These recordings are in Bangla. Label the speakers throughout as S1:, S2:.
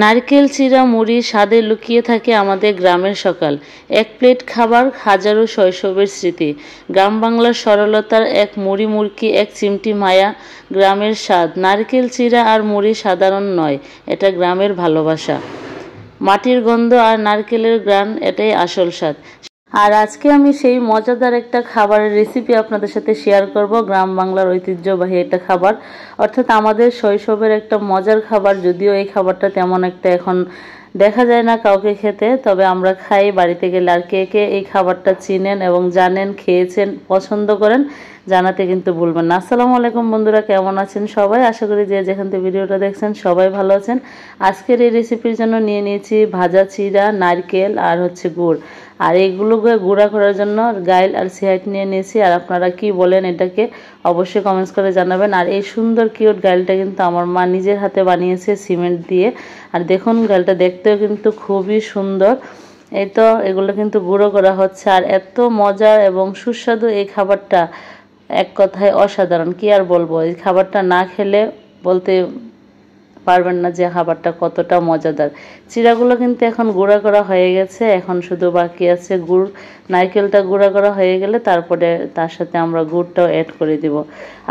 S1: নারকেল চিরা মুড়ি স্বাদে লুকিয়ে থাকে আমাদের গ্রামের সকাল। এক প্লেট খাবার, হাজারো শৈশবের স্মৃতি। গ্রাম বাংলার সরলতার এক মুড়ি মুড়কি, এক চিমটি মায়া, গ্রামের স্বাদ। নারকেল চিরা আর মুড়ি সাধারণ নয়, এটা গ্রামের ভালোবাসা। মাটির গন্ধ আর নারকেলের ঘ্রাণ, এটাই আসল স্বাদ। আর আজকে আমি সেই মজাদার একটা খাবারের রেসিপি আপনাদের সাথে শেয়ার করব। গ্রাম বাংলার ঐতিহ্যবাহী একটা খাবার, অর্থাৎ আমাদের শৈশবের একটা মজার খাবার। যদিও এই খাবারটা তেমন একটা এখন দেখা যায় না কাউকে খেতে, তবে আমরা খাই বাড়িতে গেলে। আর কে কে এই খাবারটা চিনেন এবং জানেন, খেয়েছেন, পছন্দ করেন, জানাতে কিন্তু ভুলবেন না। আসসালামু আলাইকুম বন্ধুরা, কেমন আছেন সবাই? আশা করি যে যেখান থেকে ভিডিওটা দেখছেন সবাই ভালো আছেন। আজকের এই রেসিপির জন্য নিয়ে নিয়েছি ভাজা চিরা, নারকেল আর গুড়। আর এইগুলোকে গুঁড়া করার জন্য গাইল আর সিহাইট নিয়ে নিয়েছি। আর আপনারা কি বলেন এটাকে অবশ্যই কমেন্টস করে জানাবেন। আর এই সুন্দর কিউট গাইলটা কিন্তু আমার মা নিজের হাতে বানিয়েছে সিমেন্ট দিয়ে। আর দেখুন গাইলটা দেখতেও কিন্তু খুবই সুন্দর। এই তো এগুলো কিন্তু গুঁড়ো করা হচ্ছে। আর এত মজার এবং সুস্বাদু এই খাবারটা, এক কথায় অসাধারণ। কি আর বলবো, এই খাবারটা না খেলে বলতে পারবেন না যে খাবারটা কতটা মজাদার। চিড়াগুলো কিন্তু এখন গুঁড়া করা হয়ে গেছে, এখন শুধু বাকি আছে গুড়। নারকেলটা গুঁড়া করা হয়ে গেলে তারপরে তার সাথে আমরা গুড়টাও অ্যাড করে দিব।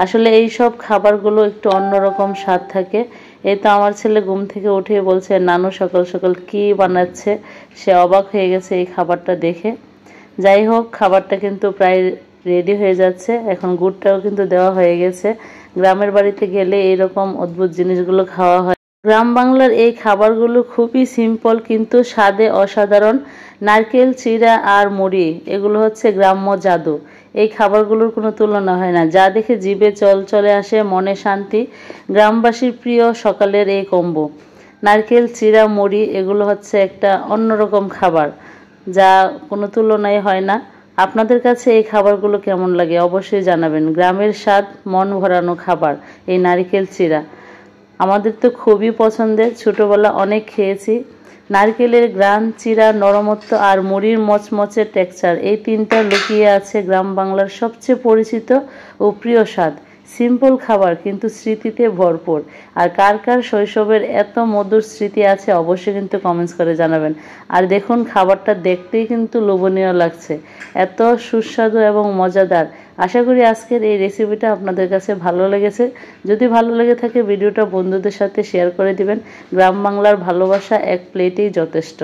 S1: আসলে এই সব খাবারগুলো একটু অন্যরকম স্বাদ থাকে। এই তো আমার ছেলে ঘুম থেকে উঠে বলছে, নানু সকাল সকাল কি বানাচ্ছে। সে অবাক হয়ে গেছে এই খাবারটা দেখে। যাই হোক, খাবারটা কিন্তু প্রায় রেডি হয়ে যাচ্ছে। এখন গুড়টাও কিন্তু দেওয়া হয়ে গেছে। গ্রামের বাড়িতে গেলে এইরকম অদ্ভুত জিনিসগুলো খাওয়া হয়। গ্রাম বাংলার এই খাবারগুলো খুবই সিম্পল কিন্তু স্বাদে অসাধারণ। নারকেল চিড়া আর মুড়ি, এগুলো হচ্ছে গ্রাম্য জাদু। এই খাবারগুলোর কোনো তুলনা হয় না। যা দেখে জিভে জল চলে আসে, মনে শান্তি। গ্রামবাসীর প্রিয় সকালের এই কম্বো নারকেল চিড়া মুড়ি, এগুলো হচ্ছে একটা অন্যরকম খাবার, যা কোনো তুলনাই হয় না। আপনাদের কাছে এই খাবারগুলো কেমন লাগে অবশ্যই জানাবেন। গ্রামের স্বাদ, মন ভরানো খাবার এই নারকেল চিড়া আমাদের তো খুবই পছন্দের। ছোটবেলা অনেক খেয়েছি। নারকেলের ঘ্রাণ, চিড়া নরমত্ব আর মুড়ির মচমচে টেক্সচার, এই তিনটা লুকিয়ে আছে গ্রাম বাংলার সবচেয়ে পরিচিত ও প্রিয় স্বাদ। সিম্পল খাবার কিন্তু স্মৃতিতে ভরপুর। আর কার কার শৈশবের এত মধুর স্মৃতি আছে অবশ্যই কিন্তু কমেন্টস করে জানাবেন। আর দেখুন খাবারটা দেখতেই কিন্তু লোভনীয় লাগছে, এত সুস্বাদু এবং মজাদার। আশা করি আজকের এই রেসিপিটা আপনাদের কাছে ভালো লেগেছে। যদি ভালো লেগে থাকে ভিডিওটা বন্ধুদের সাথে শেয়ার করে দিবেন। গ্রাম বাংলার ভালোবাসা এক প্লেটেই যথেষ্ট।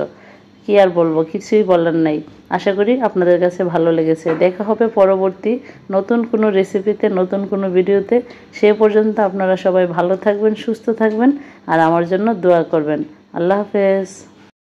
S1: কি আর বলবো, কিছুই বলার নাই। আশা করি আপনাদের কাছে ভালো লেগেছে। দেখা হবে পরবর্তী নতুন কোনো রেসিপিতে, নতুন কোনো ভিডিওতে। সে পর্যন্ত আপনারা সবাই ভালো থাকবেন, সুস্থ থাকবেন আর আমার জন্য দোয়া করবেন। আল্লাহ হাফেজ।